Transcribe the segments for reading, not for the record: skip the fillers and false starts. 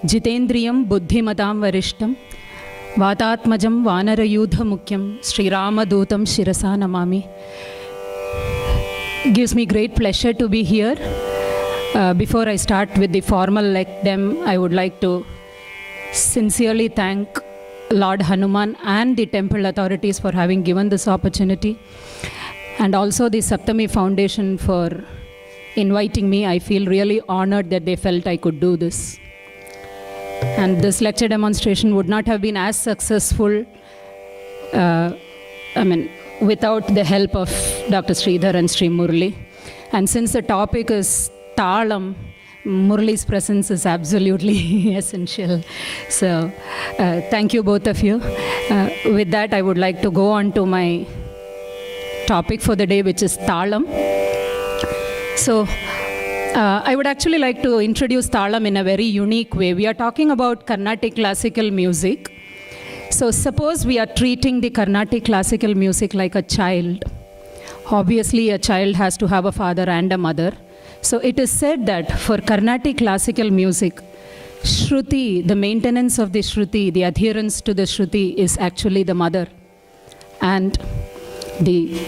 Jitendriyam buddhimatam varishtam Vatatmajam vanarayudha mukyam Sri Ramadutam Shirasa Namami. Gives me great pleasure to be here. Before I start with the formal lectern, I would like to sincerely thank Lord Hanuman and the temple authorities for having given this opportunity, and also the Saptami Foundation for inviting me. I feel really honored that they felt I could do this. And this lecture demonstration would not have been as successful without the help of Dr. Sridhar and Sri Murli. And since the topic is Talam, Murli's presence is absolutely essential. So thank you both of you. With that, I would like to go on to my topic for the day, which is Talam. So I would actually like to introduce Talam in a very unique way. We are talking about Carnatic classical music. So suppose we are treating the Carnatic classical music like a child. Obviously, a child has to have a father and a mother. So it is said that for Carnatic classical music, Shruti, the maintenance of the Shruti, the adherence to the Shruti is actually the mother. And the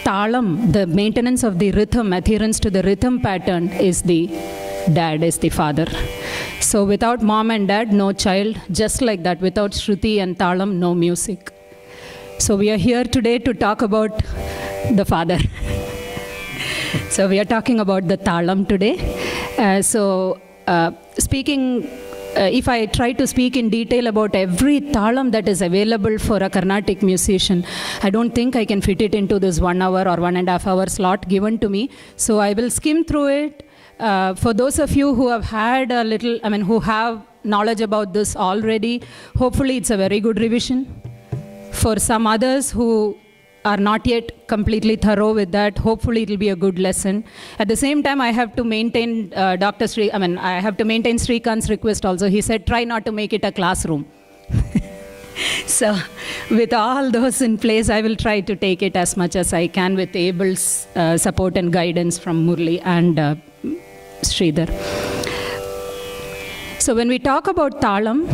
Talam, the maintenance of the rhythm, adherence to the rhythm pattern is the dad, is the father. So without mom and dad, no child. Just like that, without Shruti and Talam, no music. So we are here today to talk about the father. So we are talking about the Talam today. If I try to speak in detail about every Talam that is available for a Carnatic musician, I don't think I can fit it into this 1 hour or 1.5 hour slot given to me. So I will skim through it. For those of you who have had who have knowledge about this already, hopefully it's a very good revision. For some others who are not yet completely thorough with that, hopefully it will be a good lesson. At the same time, I have to maintain I have to maintain Srikant's request also. He said, try not to make it a classroom. So with all those in place, I will try to take it as much as I can with Abel's support and guidance from Murli and Sridhar. So when we talk about Talam,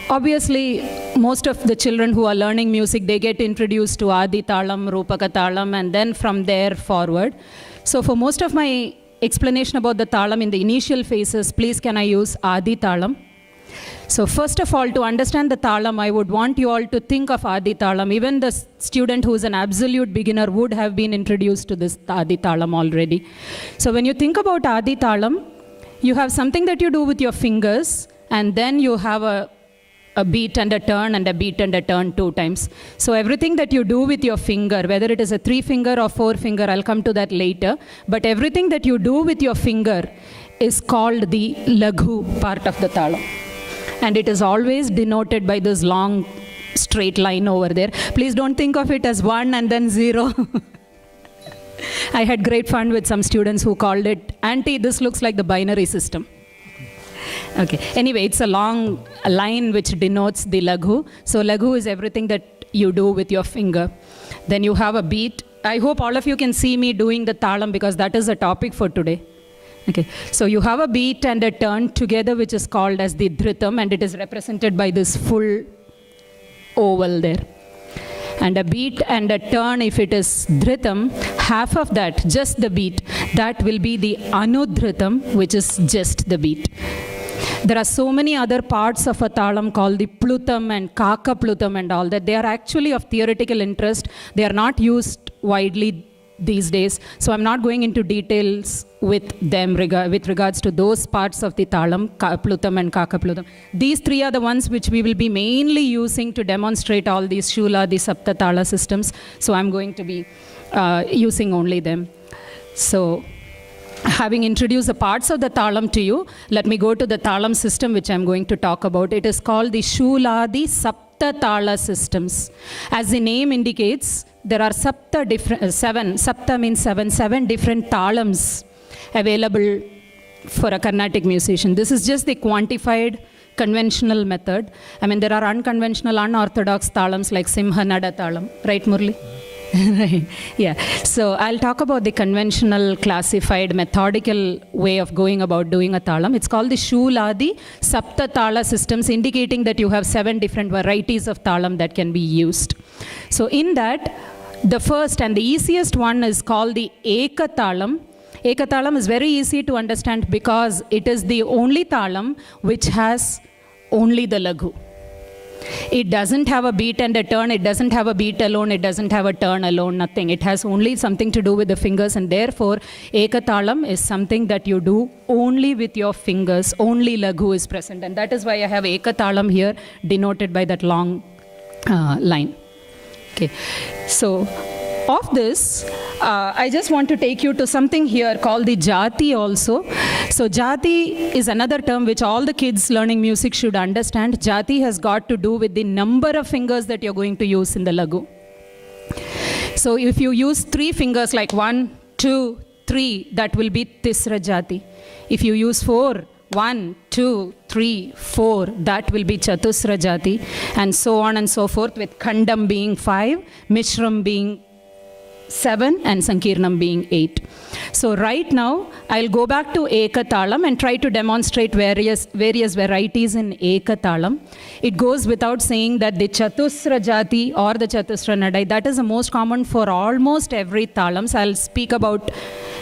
obviously most of the children who are learning music, they get introduced to Adi Talam, Rupaka Talam, and then from there forward. So for most of my explanation about the Talam in the initial phases, please can I use Adi Talam? So first of all, to understand the Talam, I would want you all to think of Adi Talam. Even the student who is an absolute beginner would have been introduced to this Adi Talam already. So when you think about Adi Talam, you have something that you do with your fingers, and then you have a beat and a turn and a beat and a turn 2 times. So everything that you do with your finger, whether it is a 3-finger or 4-finger, I'll come to that later, but everything that you do with your finger is called the Laghu part of the Talam. And it is always denoted by this long straight line over there. Please don't think of it as 1 and then 0. I had great fun with some students who called it, Auntie, this looks like the binary system. Okay. Anyway, it's a long line which denotes the Laghu. So Laghu is everything that you do with your finger. Then you have a beat. I hope all of you can see me doing the Talam because that is the topic for today. Okay. So you have a beat and a turn together, which is called as the Dhritam, and it is represented by this full oval there. And a beat and a turn, if it is Dhritam, half of that, just the beat, that will be the Anudhritam, which is just the beat. There are so many other parts of a Talam called the Plutam and Kaka Plutam and all that. They are actually of theoretical interest. They are not used widely these days. So I'm not going into details with them with regards to those parts of the Talam, Plutam and Kaka Plutam. These 3 are the ones which we will be mainly using to demonstrate all these Shula, the Sapta Tala systems. So I'm going to be using only them. So having introduced the parts of the Talam to you, let me go to the Talam system which I'm going to talk about. It is called the Shuladi Sapta Tala systems. As the name indicates, there are Sapta means 7 different Talams available for a Carnatic musician. This is just the quantified conventional method. There are unconventional, unorthodox Talams like Simha Nada Talam. Right, Murli? Right. Yeah. So I'll talk about the conventional, classified, methodical way of going about doing a talam. It's called the Shuladi Sapta Tala systems, indicating that you have 7 different varieties of talam that can be used. So in that, the first and the easiest one is called the Eka Talam. Eka Talam is very easy to understand because it is the only talam which has only the laghu. It doesn't have a beat and a turn, it doesn't have a beat alone, it doesn't have a turn alone, nothing. It has only something to do with the fingers, and therefore Ekatalam is something that you do only with your fingers, only laghu is present. And that is why I have Ekatalam here denoted by that long line. Okay, so of this, I just want to take you to something here called the Jati also. So Jati is another term which all the kids learning music should understand. Jati has got to do with the number of fingers that you're going to use in the laghu. So if you use 3 fingers like 1, 2, 3, that will be Tisra Jati. If you use 4, 1, 2, 3, 4, that will be Chatusra Jati, and so on and so forth, with Khandam being 5, Mishram being 7 and Sankirnam being 8. So right now I'll go back to Ekatalam and try to demonstrate various varieties in Ekatalam. It goes without saying that the Chatusra Jati or the Chatusra Nadai, that is the most common for almost every talam. So I'll speak about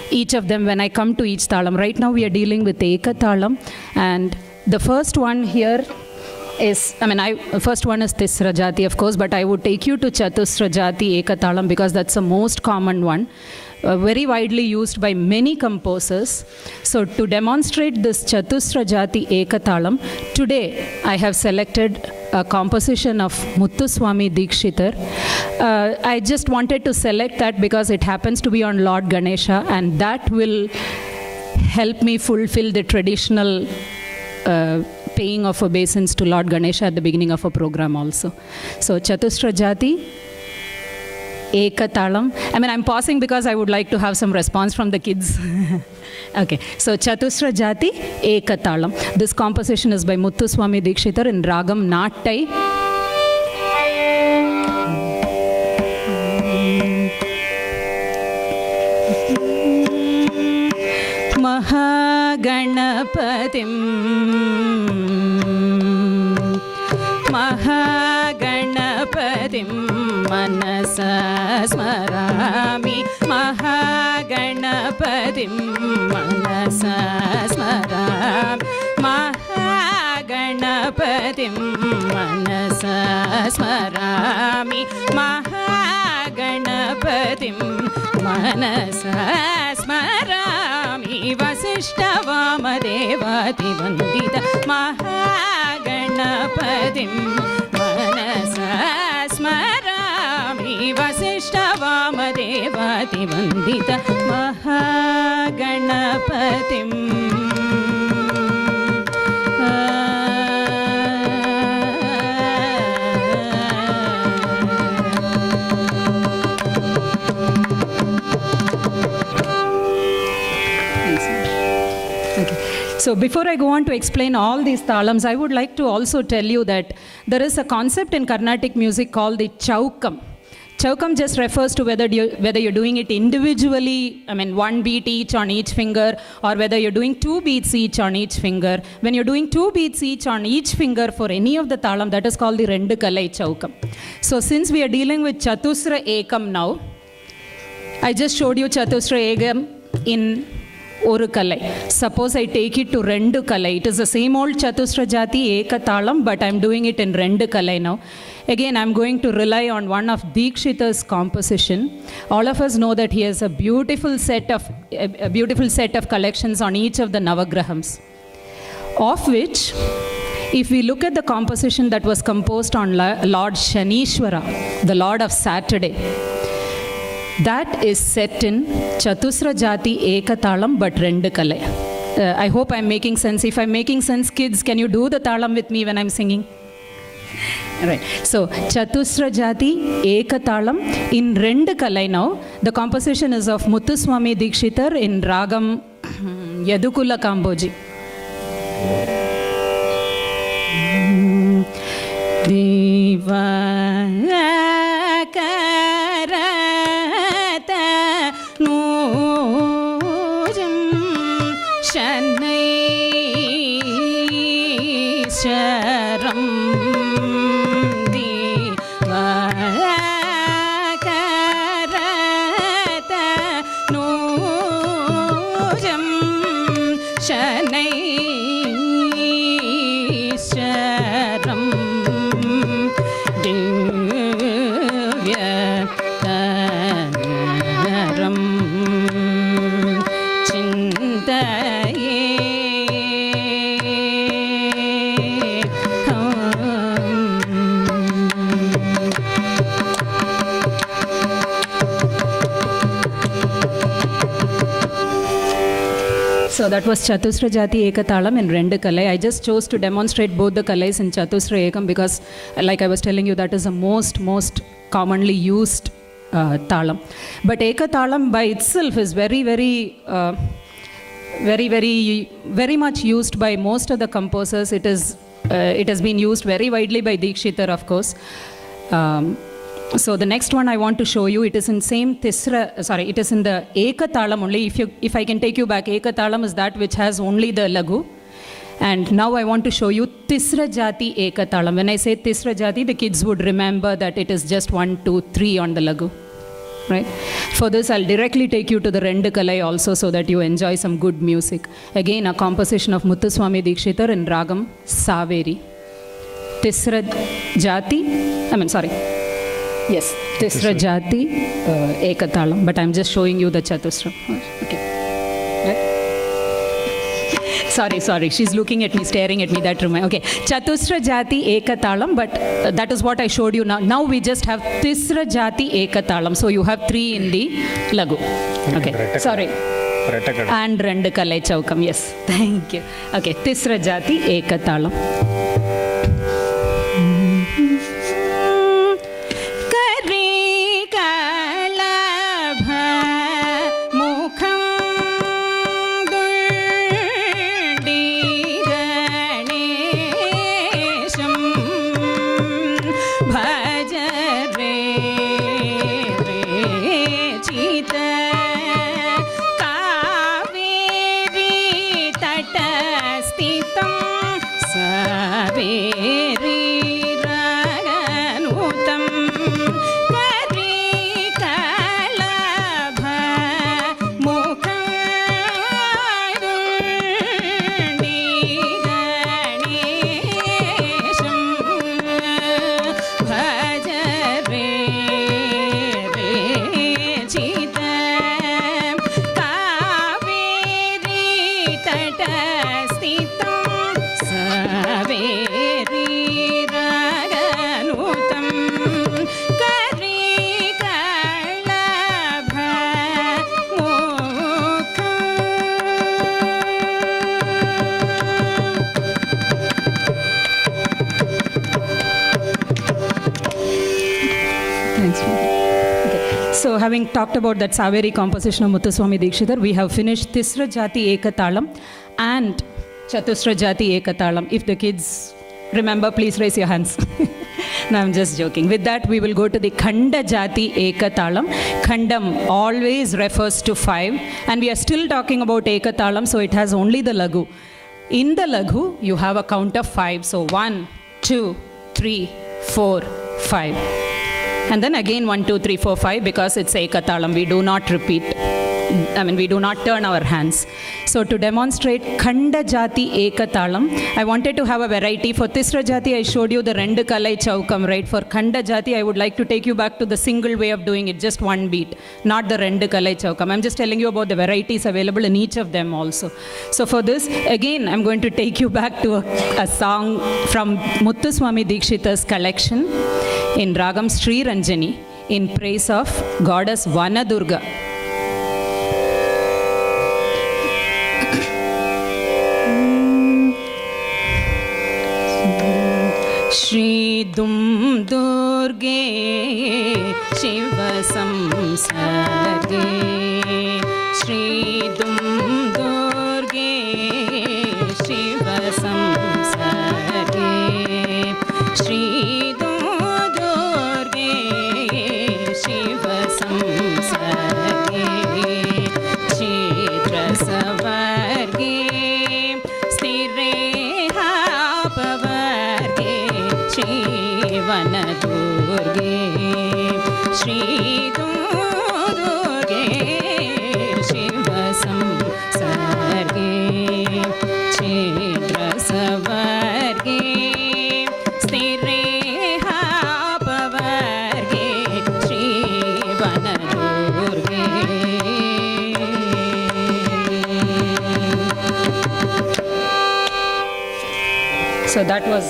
each of them when I come to each talam. Right now we are dealing with Ekatalam, and the first one here is, first one is Tisra Jati, of course, but I would take you to Chatusra Jati Ekatalam because that's the most common one, very widely used by many composers. So to demonstrate this Chatusra Jati Ekatalam, today I have selected a composition of Muthuswami Dikshitar. I just wanted to select that because it happens to be on Lord Ganesha, and that will help me fulfill the traditional paying of obeisance to Lord Ganesha at the beginning of a program also. So Chatusra Jati, Ekatalam. I'm pausing because I would like to have some response from the kids. Okay, so Chatusra Jati, Ekatalam. This composition is by Muthuswami Dikshitar in Ragam Nattai. Mahaganapatim manasa smarami, Mahaganapatim manasa smarami, Mahaganapatim manasa smarami, Mahaganapatim manasa smarami, Vasishta Vamadevati Vandita Mahaganapatim manasa smarami, Vasishta Vamadevati Vandita Mahaganapatim. So before I go on to explain all these talams, I would like to also tell you that there is a concept in Carnatic music called the chaukam. Chaukam just refers to whether you're doing it individually, 1 beat each on each finger, or whether you're doing 2 beats each on each finger. When you're doing 2 beats each on each finger for any of the talam, that is called the Rendu Kalai Chaukam. So since we are dealing with Chatusra Ekam now, I just showed you Chatusra Ekam in Oru Kalai. Suppose I take it to Rendu Kalai. It is the same old Chatusra Jati Ekatalam, but I'm doing it in Rendu Kalai now. Again, I'm going to rely on one of Dikshitar's composition. All of us know that he has a beautiful set of collections on each of the Navagrahams, of which, if we look at the composition that was composed on Lord Shanishwara, the Lord of Saturday, that is set in Chatusra Jati Ekatalam but Rendu Kalai. I hope I'm making sense. If I'm making sense, kids, can you do the talam with me when I'm singing? Right. So Chatusra Jati Ekatalam in Rendu Kalai now. The composition is of Muthuswami Dikshitar in Ragam Yadukula Kamboji. Divakara शरं दिवाकरत नूजं शनैश्चरं दिव्यतरं चिन्तये. So that was Chatusra Jati Ekatalam in Rendu Kalai. I just chose to demonstrate both the Kalais in Chatusra Ekam because, like I was telling you, that is the most commonly used talam. But Ekatalam by itself is very much used by most of the composers. It has been used very widely by Dikshitar, of course. So the next one I want to show you, it is in same Tisra, it is in the Ekatalam only. If I can take you back, Ekatalam is that which has only the Lagu. And now I want to show you Tisra Jati Ekatalam. When I say Tisra Jati, the kids would remember that it is just 1, 2, 3 on the Lagu. Right? For this, I'll directly take you to the Rendu Kalai also so that you enjoy some good music. Again, a composition of Muthuswami Dikshitar in Ragam Saveri. Tisra Jati, Yes, Tisra Jati Ekatalam, but I'm just showing you the Chatusra. Okay. Right? Sorry, she's looking at me, staring at me, that reminds. Okay, Chatusra Jati Ekatalam, but that is what I showed you now. Now we just have Tisra Jati Ekatalam, so you have 3 in the Lagu. Okay, sorry. And Rendu Kalai Chaukam, yes, thank you. Okay, Tisra Jati Ekatalam. So having talked about that Saveri composition of Muthuswami Dikshitar, we have finished Tisra Jati Ekatalam and Chatusra Jati Ekatalam. If the kids remember, please raise your hands. No, I'm just joking. With that, we will go to the Khanda Jati Ekatalam. Khandam always refers to 5, and we are still talking about Ekatalam, so it has only the Lagu. In the Lagu, you have a count of 5. So 1, 2, 3, 4, 5. And then again 1, 2, 3, 4, 5 because it's Ekatalam. We do not repeat. We do not turn our hands. So to demonstrate Khanda Jati Ekatalam, I wanted to have a variety. For Tisra Jati, I showed you the Rendu Kalai Chaukam, right? For Khanda Jati, I would like to take you back to the single way of doing it, just one beat, not the Rendu Kalai Chaukam. I'm just telling you about the varieties available in each of them also. So for this, again, I'm going to take you back to a song from Muthuswami Dikshitar's collection in Ragam Sri Ranjani in praise of goddess Vanadurga. Shri Dum Durge Shiva Samsarge Shri Dum Durge Shiva Samsarge Shri Dum Durge Shiva Samsarge Chitra Savarge Stire Pavan वनदुर्गे Shri Durge शिवसंसर्गे क्षेत्रसवर्गे स्थिरे पवर्गे Shri वनदुर्गे. So that was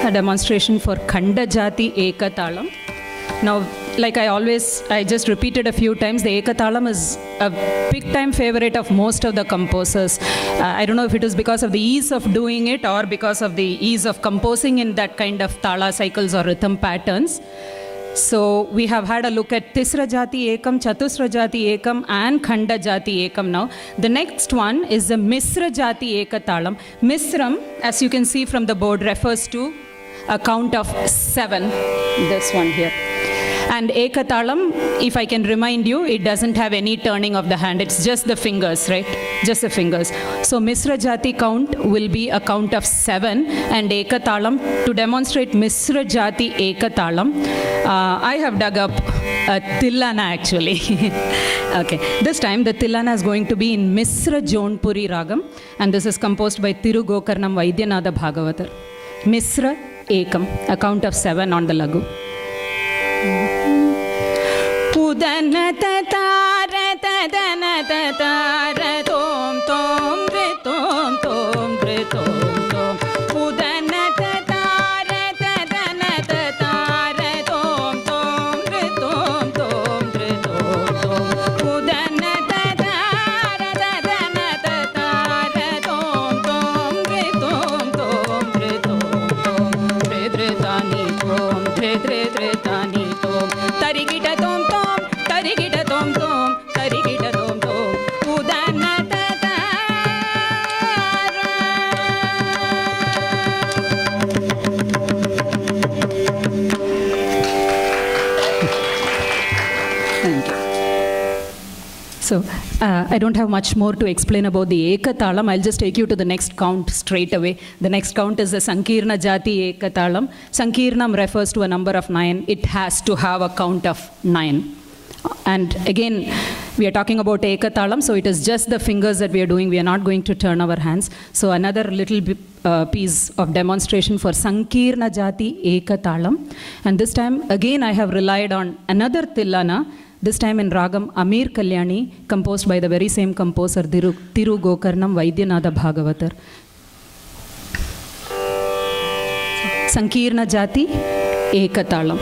a demonstration for Khanda Jati Ekatalam. Now, like I just repeated a few times, the Ekatalam is a big time favorite of most of the composers. I don't know if it is because of the ease of doing it or because of the ease of composing in that kind of tala cycles or rhythm patterns. So we have had a look at Tisra Jati Ekam, Chatusra Jati Ekam and Khanda Jati Ekam now. The next one is the Misra Jati Ekatalam. Misram, as you can see from the board, refers to a count of 7. This one here. And Ekatalam, if I can remind you, it doesn't have any turning of the hand. It's just the fingers, right? Just the fingers. So Misra Jati count will be a count of 7. And Ekatalam, to demonstrate Misra Jati Ekatalam, I have dug up a Tillana actually. Okay. This time the Tillana is going to be in Misra Jonpuri Ragam. And this is composed by Thiru Gokarnam Vaidyanatha Bhagavatar. Misra Ekam, a count of 7 on the Lagu. Udana tatara tadana tatara tom tom tom tom tom tom. Udana tatara tadana tatara tom tom tom tom tom. Udana tatara tadana tatara tom tom tom tom tom. Tretani tom tretani tom. Tarigita tom tom. Tarigita tom tom, tarigita tom tom, udana tatara. Thank you. So, I don't have much more to explain about the Ekatalam. I'll just take you to the next count straight away. The next count is the Sankirna Jati Ekatalam. Sankirnam refers to a number of 9. It has to have a count of 9. And again, we are talking about Ekatalam, so it is just the fingers that we are doing. We are not going to turn our hands. So another little piece of demonstration for Sankirna Jati Ekatalam. And this time, again, I have relied on another Tillana, this time in Ragam Amir Kalyani, composed by the very same composer, Thiru Gokarnam Vaidyanatha Bhagavatar. Sankirna Jati Ekatalam.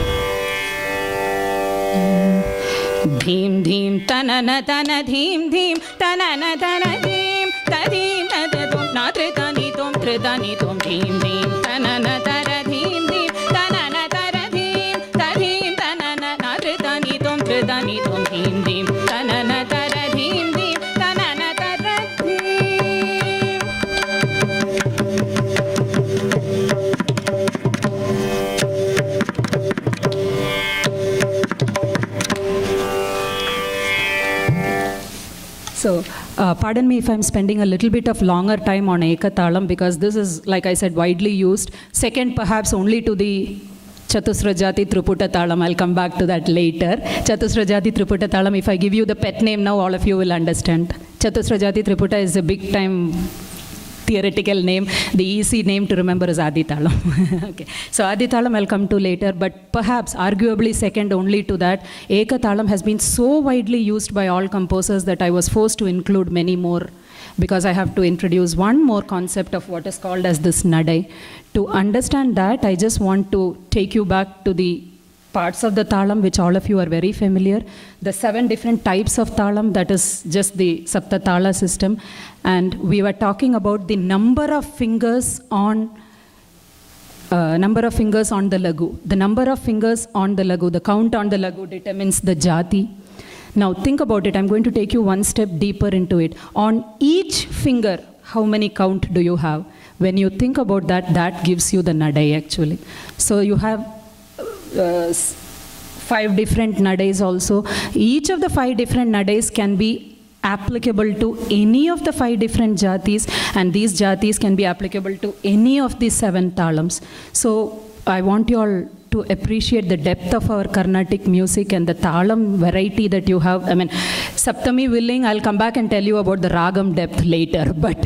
Dhim dhim tanana tana dhim dhim tanana tana dhim tadim tadum na tretani tom dhim dhim tanana tara dhim dhim tanana tara dhim tadim tanana na tretani tom dhim dhim tanana tara dhim dhim tanana tara dhim. So, pardon me if I'm spending a little bit of longer time on Ekatalam because this is, like I said, widely used. Second, perhaps only to the Chatusra Jati Triputa Talam. I'll come back to that later. Chatusra Jati Triputa Talam, if I give you the pet name now, all of you will understand. Chatusra Jati Triputa is a big time theoretical name. The easy name to remember is Aditalam. Okay. So Aditalam I'll come to later, but perhaps arguably second only to that, Ekatalam has been so widely used by all composers that I was forced to include many more because I have to introduce one more concept of what is called as this Nadai. To understand that, I just want to take you back to the parts of the talam which all of you are very familiar. The 7 different types of talam, that is just the Saptatala system. And we were talking about the number of fingers on the lagu. The number of fingers on the lagu, the count on the lagu determines the jati. Now think about it. I'm going to take you one step deeper into it. On each finger, how many count do you have? When you think about that, that gives you the nadai actually. So you have 5 different nadais also. Each of the 5 different nadais can be applicable to any of the 5 different jatis, and these jatis can be applicable to any of the 7 talams. So I want you all to appreciate the depth of our Carnatic music and the talam variety that you have. I mean, Saptami willing, I'll come back and tell you about the ragam depth later. But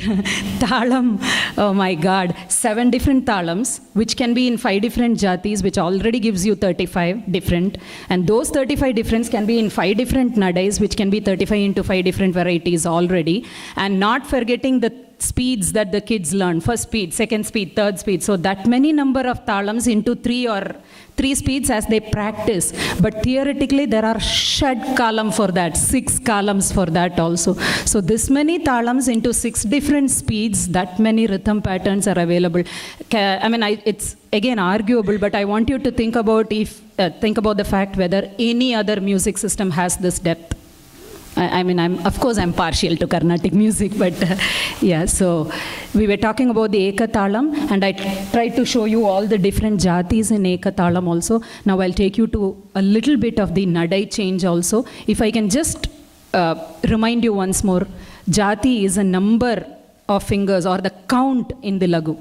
talam, oh my God, 7 different talams, which can be in 5 different jatis, which already gives you 35 different. And those 35 difference can be in 5 different nadais, which can be 35 into 5 different varieties already. And not forgetting the speeds that the kids learn, first speed, second speed, third speed. So that many number of talams into 3 speeds as they practice. But theoretically there are shad kalam for that, 6 columns for that also. So this many talams into 6 different speeds, that many rhythm patterns are available. I mean, it's again arguable, but I want you to think about think about the fact whether any other music system has this depth. I mean, of course I'm partial to Carnatic music, but yeah, so we were talking about the Ekatalam, and I tried to show you all the different jatis in Ekatalam also. Now I'll take you to a little bit of the Nadai change also. If I can just remind you once more, jati is a number of fingers or the count in the lagu.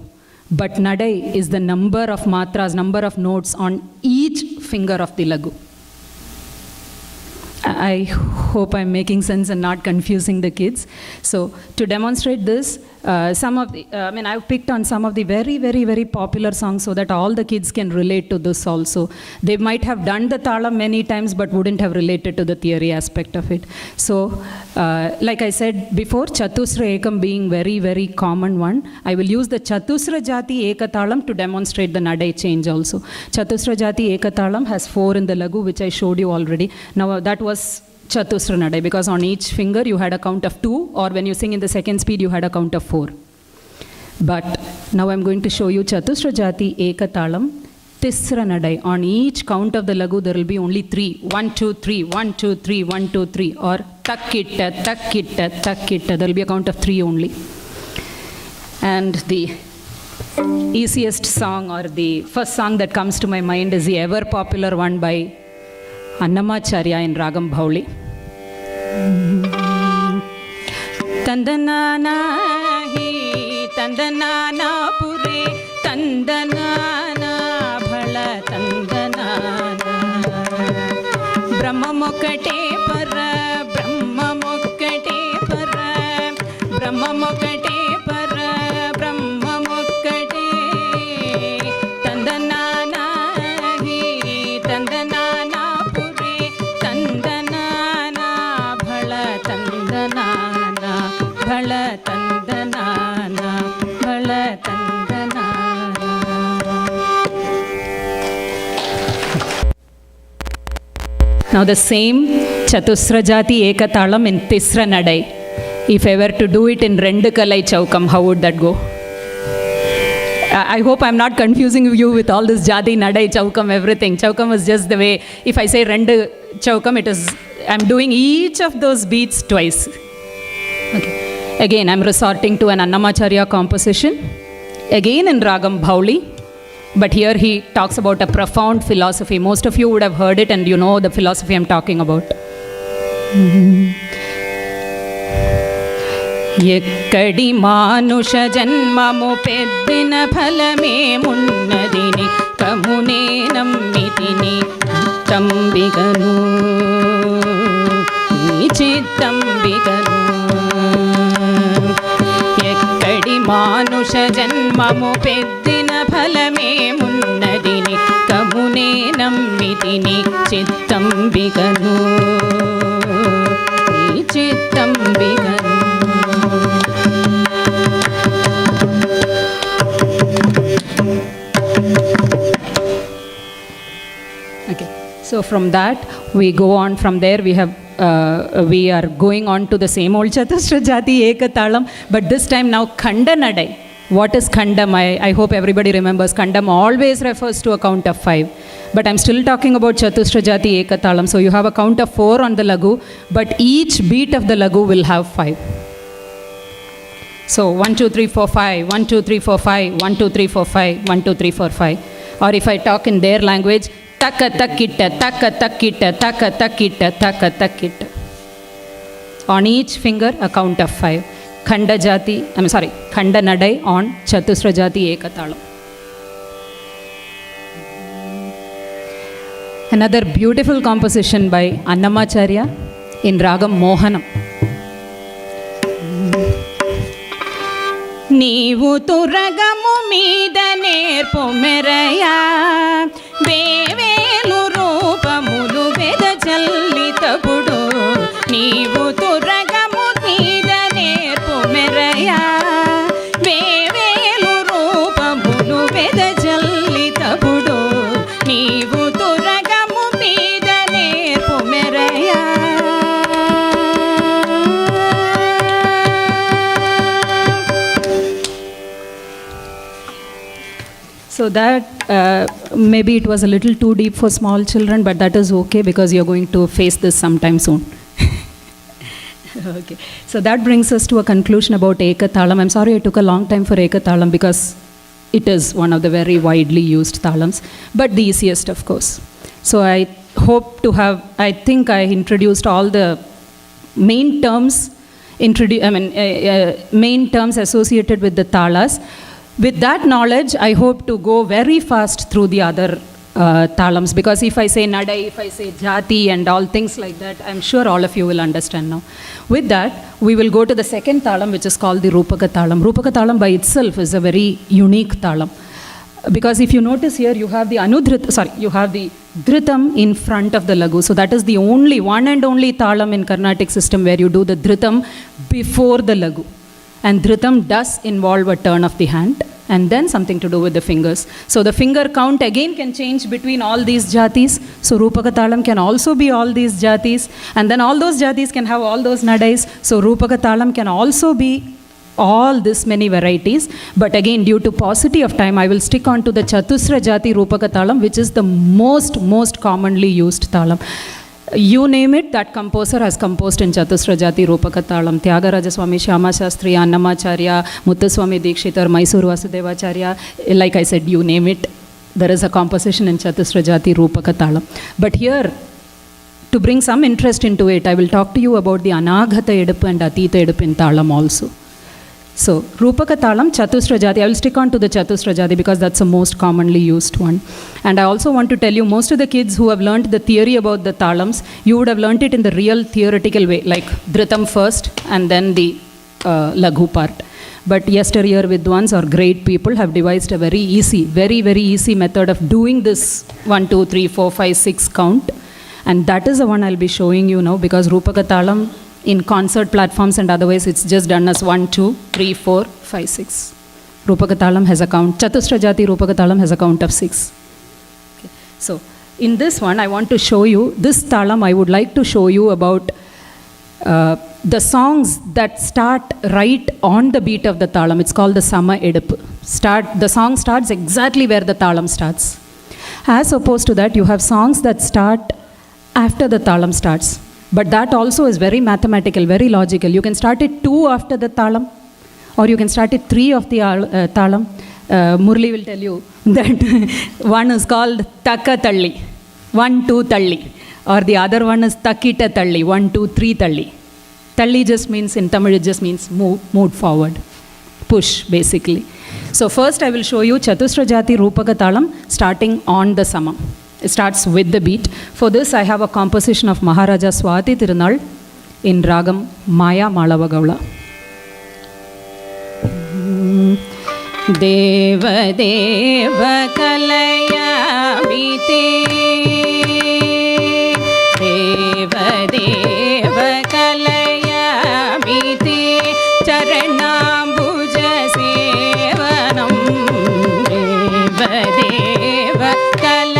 But Nadai is the number of matras, number of notes on each finger of the lagu. I hope I'm making sense and not confusing the kids. So to demonstrate this, I've picked on some of the very, very, very popular songs so that all the kids can relate to this also. They might have done the talam many times but wouldn't have related to the theory aspect of it. So like I said before, Chatusra Ekam being very, very common one, I will use the Chatusra Jati Ekatalam to demonstrate the Nadai change also. Chatusra Jati Ekatalam has 4 in the lagu, which I showed you already. Now that was Chatusra Nadai, because on each finger you had a count of 2, or when you sing in the second speed you had a count of 4. But now I'm going to show you Chatusra Jati Ekatalam Tisra Nadai. On each count of the lagu there will be only 3. 1, 2, 3, 1, 2, 3, 1, 2, 3, or takitta, takitta, takitta. There will be a count of 3 only. And the easiest song, or the first song that comes to my mind, is the ever popular one by Annamacharya in Ragam Bhauli. Tandanana hi, tandanana pure, tandanana bhala, tandanana. Brahma mokkate para, Brahma mokkate para, Brahma mokkate para, Brahma mokkate. Tandanana hi, tandanana. Bhala tandanana, bhala tandanana. Now the same Chatusra Jati Ekatalam in Tisra Nadai. If I were to do it in Rendukalai Chaukam, how would that go? I hope I'm not confusing you with all this Jati, Nadai, Chaukam, everything. Chaukam is just the way, if I say Rendu Chaukam, it is, I'm doing each of those beats twice. Okay. Again, I'm resorting to an Annamacharya composition, again in Ragam Bhauli, but here he talks about a profound philosophy. Most of you would have heard it and you know the philosophy I'm talking about. Yekkadi manusha janmamu peddina phalame munnadini kamune nammitini tambiganu chitambiganu. మానుష జన్మము పెద్దిన ఫలమే మున్నదిని కమునే నమ్మితిని చిత్తంబిగను ఈ చిత్తంబిగను. Okay, so from that we go on. From there we are going on to the same old Chatusra Jati Ekatalam, but this time now Khanda Nadai. What is Khandam? I hope everybody remembers. Khandam always refers to a count of 5. But I'm still talking about Chatusra Jati Ekatalam. So you have a count of 4 on the lagu, but each beat of the lagu will have 5. So 1, 2, 3, 4, 5, 1, 2, 3, 4, 5, 1, 2, 3, 4, 5, 1, 2, 3, 4, 5. Or if I talk in their language, taka takitta, taka takitta, taka takitta, taka takitta. On each finger, a count of 5. Khanda Nadai on Chatusra Jati Ekatalam. Another beautiful composition by Annamacharya in Ragam Mohanam. నీవు తురగము మీద నేర్పు మెరయా వేవేలు రూపములు వెదజల్లితపుడు నీవు తురగము మీద నేర్పు మెరయా వేవేలు రూపములు వెదజల్లితపుడు నీవు తురగము మీద నేర్పు మెరయా. So that maybe it was a little too deep for small children, but that is okay because you're going to face this sometime soon. Okay. So that brings us to a conclusion about Ekathalam. I'm sorry I took a long time for Ekathalam because it is one of the very widely used thalams, but the easiest, of course. So I hope to have, I think I introduced all the main terms, main terms associated with the thalas. With that knowledge, I hope to go very fast through the other thalams, because if I say Nadai, if I say Jati and all things like that, I'm sure all of you will understand now. With that, we will go to the second thalam, which is called the Rupaka thalam. Rupaka thalam by itself is a very unique thalam, because if you notice here, you have the you have the Dhritam in front of the Lagu. So that is the only, one and only thalam in Carnatic system where you do the Dhritam before the Lagu. And Dhritam does involve a turn of the hand and then something to do with the fingers. So the finger count again can change between all these jatis. So Rupaka thalam can also be all these jatis. And then all those jatis can have all those nadais. So Rupaka thalam can also be all this many varieties. But again, due to paucity of time, I will stick on to the Chatusra Jati Rupaka thalam, which is the most commonly used thalam. You name it, that composer has composed in Chatusra Jati Rupaka thalam. Tyagaraja Swami, Shyama Shastri, Annamacharya, Muthuswami Dikshitar, Mysuru Vasudevacharya, like I said, you name it, there is a composition in Chatusra Jati Rupaka thalam. But here, to bring some interest into it, I will talk to you about the Anaghata Edupu and Atita Edupu in thalam also. So, Rupaka thalam, Chatusra Jati, I will stick on to the Chatusra Jati because that's the most commonly used one. And I also want to tell you, most of the kids who have learnt the theory about the thalams, you would have learnt it in the real theoretical way, like Dhritam first and then the Laghu part. But yesteryear Vidwans or great people have devised a very easy, very easy method of doing this 1, 2, 3, 4, 5, 6 count. And that is the one I'll be showing you now, because Rupaka thalam in concert platforms and otherwise it's just done as 1, 2, 3, 4, 5, 6. Rupaka thalam has a count. Chatusra Jati Rupaka thalam has a count of 6. Okay. So in this one I want to show you, this thalam I would like to show you about the songs that start right on the beat of the thalam. It's called the Sama Edupu. The song starts exactly where the thalam starts. As opposed to that, you have songs that start after the thalam starts. But that also is very mathematical, very logical. You can start it 2 after the thalam, or you can start it 3 of the thalam. Murli will tell you that one is called Taka Talli, 1, 2 Talli, or the other one is Takita Talli, 1, 2, 3 Talli. Talli just means, in Tamil, it just means move forward, push basically. So first I will show you Chatusra Jati Rupaka thalam starting on the samam. It starts with the beat. For this, I have a composition of Maharaja Swati Tirunal in Ragam Maya Malavagaula. Deva Deva Kalayamite Deva Deva Kalayamite Charanambuja Sevanam Deva Deva Kalayamite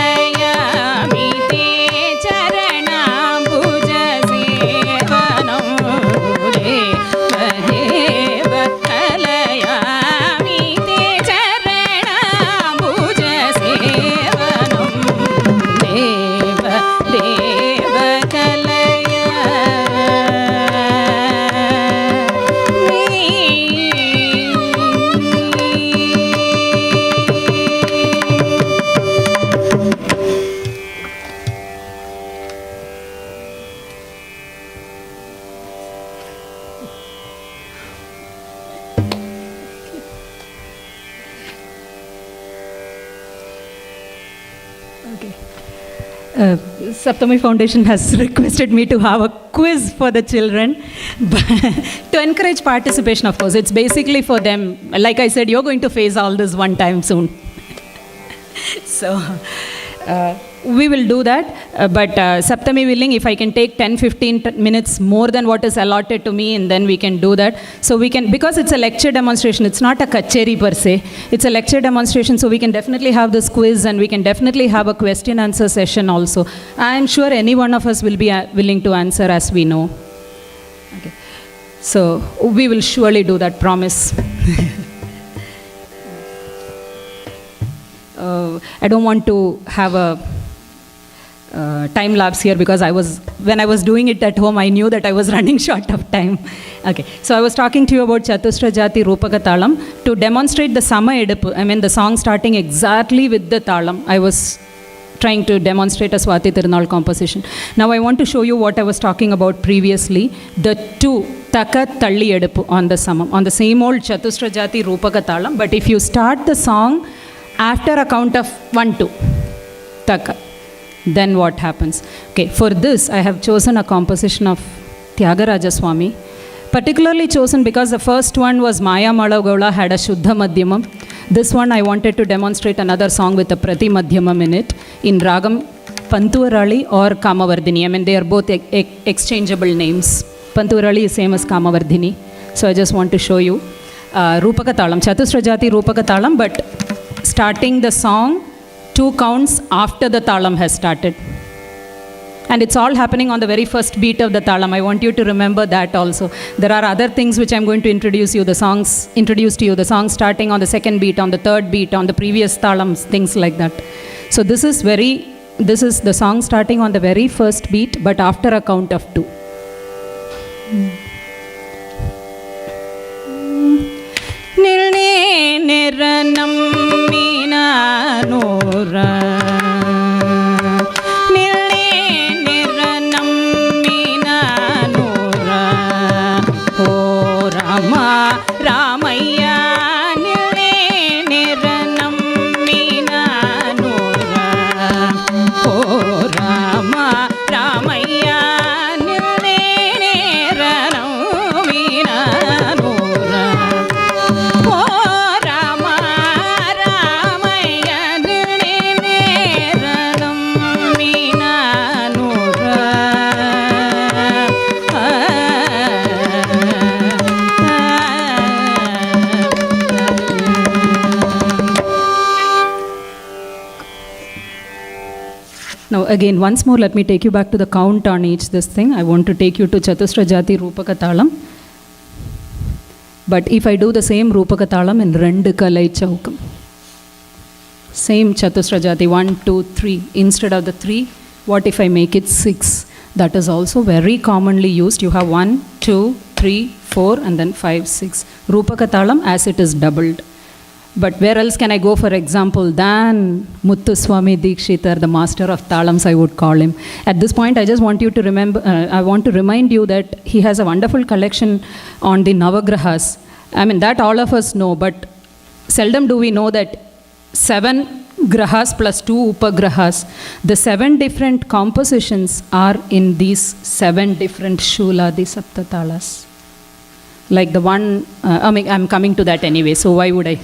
Okay. Saptami Foundation has requested me to have a quiz for the children to encourage participation, of course. It's basically for them. Like I said, you're going to face all this one time soon. So we will do that. But Saptami willing, if I can take 10-15 minutes more than what is allotted to me, and then we can do that. So we can, because it's a lecture demonstration, it's not a kacheri per se. It's a lecture demonstration, so we can definitely have this quiz, and we can definitely have a question answer session also. I'm sure any one of us will be willing to answer as we know. Okay. So we will surely do that, promise. I don't want to have a time lapse here, because when I was doing it at home, I knew that I was running short of time. Okay, so I was talking to you about Chatusra Jati Rupaka Talam to demonstrate the Sama Edappu. I mean, the song starting exactly with the Talam. I was trying to demonstrate a Swati Tirunal composition. Now I want to show you what I was talking about previously, the two Taka Talli Edappu on the Samam, on the same old Chatusra Jati Rupaka Talam. But if you start the song after a count of 1-2, Taka, then what happens? Okay, for this I have chosen a composition of Tyagaraja Swami, particularly chosen because the first one was Maya Malagaula, had a Shuddha Madhyamam. This one I wanted to demonstrate another song with a Prati Madhyamam in it, in Ragam Pantuvarali or Kamavardhini. I mean, they are both exchangeable names. Pantuvarali is same as Kamavardhini. So I just want to show you Rupaka Talam, Chatusra Jati Rupaka Talam, but starting the song 2 counts after the talam has started. And it's all happening on the very first beat of the talam. I want you to remember that also. There are other things which I'm going to introduce to you, the songs starting on the second beat, on the third beat, on the previous talams, things like that. So this is the song starting on the very first beat, but after a count of 2. Niranam Mina Nora Niranam Mina Nora O Rama Ramaya Niranam Mina Nora O Rama Ramaya Niranam Mina Nora Now again, once more, let me take you back to the count on each this thing. I want to take you to Chatusra Jati Rupaka Talam. But if I do the same Rupaka Talam in Rendu Kalai Chaukam, same Chatusra Jati, 1, 2, 3. Instead of the 3, what if I make it 6? That is also very commonly used. You have 1, 2, 3, 4, and then 5, 6. Rupaka Talam as it is doubled. But where else can I go, for example, than Muthuswami Dikshitar, the master of Talams, I would call him. At this point, I just want you to remember, I want to remind you that he has a wonderful collection on the Navagrahas. I mean, that all of us know, but seldom do we know that 7 grahas plus 2 upagrahas, the 7 different compositions are in these 7 different Shuladi Saptatalas. Like the one, I'm coming to that anyway, so why would I?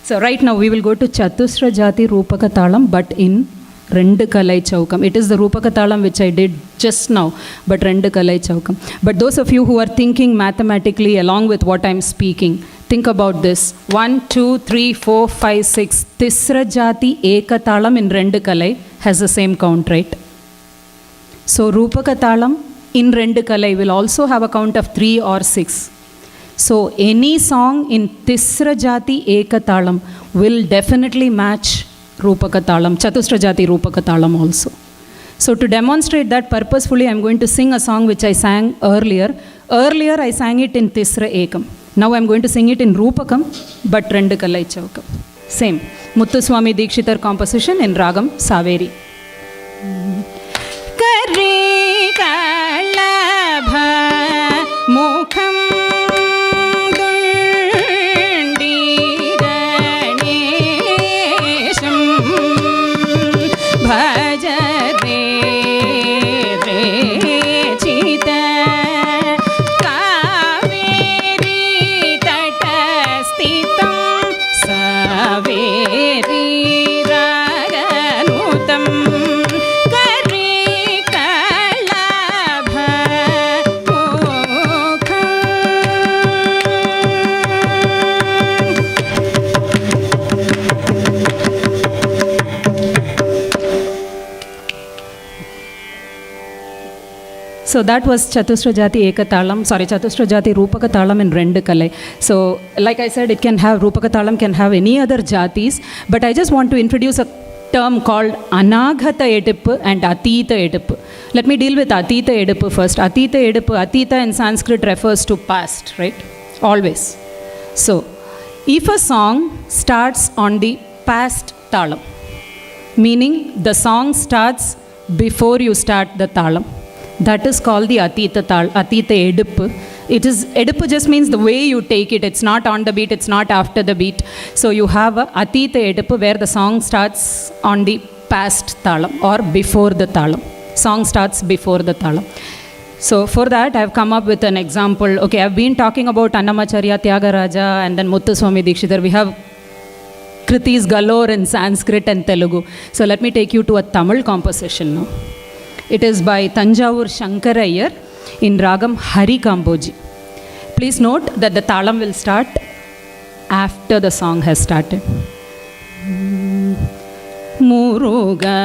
So right now we will go to Chatusra Jati Rupaka Talam, but in Rendu Kalai Chaukam. It is the Rupaka Talam which I did just now, but Rendu Kalai Chaukam. But those of you who are thinking mathematically along with what I'm speaking, think about this. 1, 2, 3, 4, 5, 6. Tisra Jati Eka Talam in Rendu Kalai has the same count, right? So Rupaka Talam in Rendu Kalai will also have a count of 3 or 6. So any song in Tisra Jati Eka Talam will definitely match Rupaka Talam, Chatusra Jati Rupaka Talam also. So to demonstrate that purposefully, I'm going to sing a song which I sang earlier. Earlier I sang it in Tisra Ekam. Now I'm going to sing it in Rupakam, but Rendu Kalai Chaukam. Same. Muthuswami Dikshitar composition in Ragam Saveri. Kari Kalabha Mukham So that was Chatusra Jati Ekatalam, Chatusra Jati Rupakatalam in Rendu Kalai. So like I said, it can have, Rupakatalam can have any other jatis, but I just want to introduce a term called Anaghata Edippu and Atita Edippu. Let me deal with Atita Edippu first. Atita Edippu, Atita in Sanskrit refers to past, right? Always. So, if a song starts on the past talam, meaning the song starts before you start the talam, that is called the Atita Edippu. It is, Edippu just means the way you take it. It's not on the beat, it's not after the beat. So you have a Atita Edippu where the song starts on the past talam or before the talam. Song starts before the talam. So for that, I've come up with an example. Okay, I've been talking about Annamacharya, Tyagaraja, and then Muthuswami Dikshitar. We have kritis galore in Sanskrit and Telugu. So let me take you to a Tamil composition now. It is by Tanjavur Shankarayar in Ragam Hari Kamboji. Please note that the talam will start after the song has started. Muruga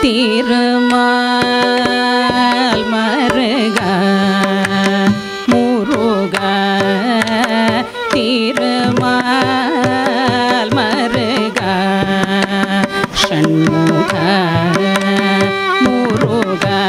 Tirumal Maruga Muruga Tirumal Maruga Shanmuga Muruga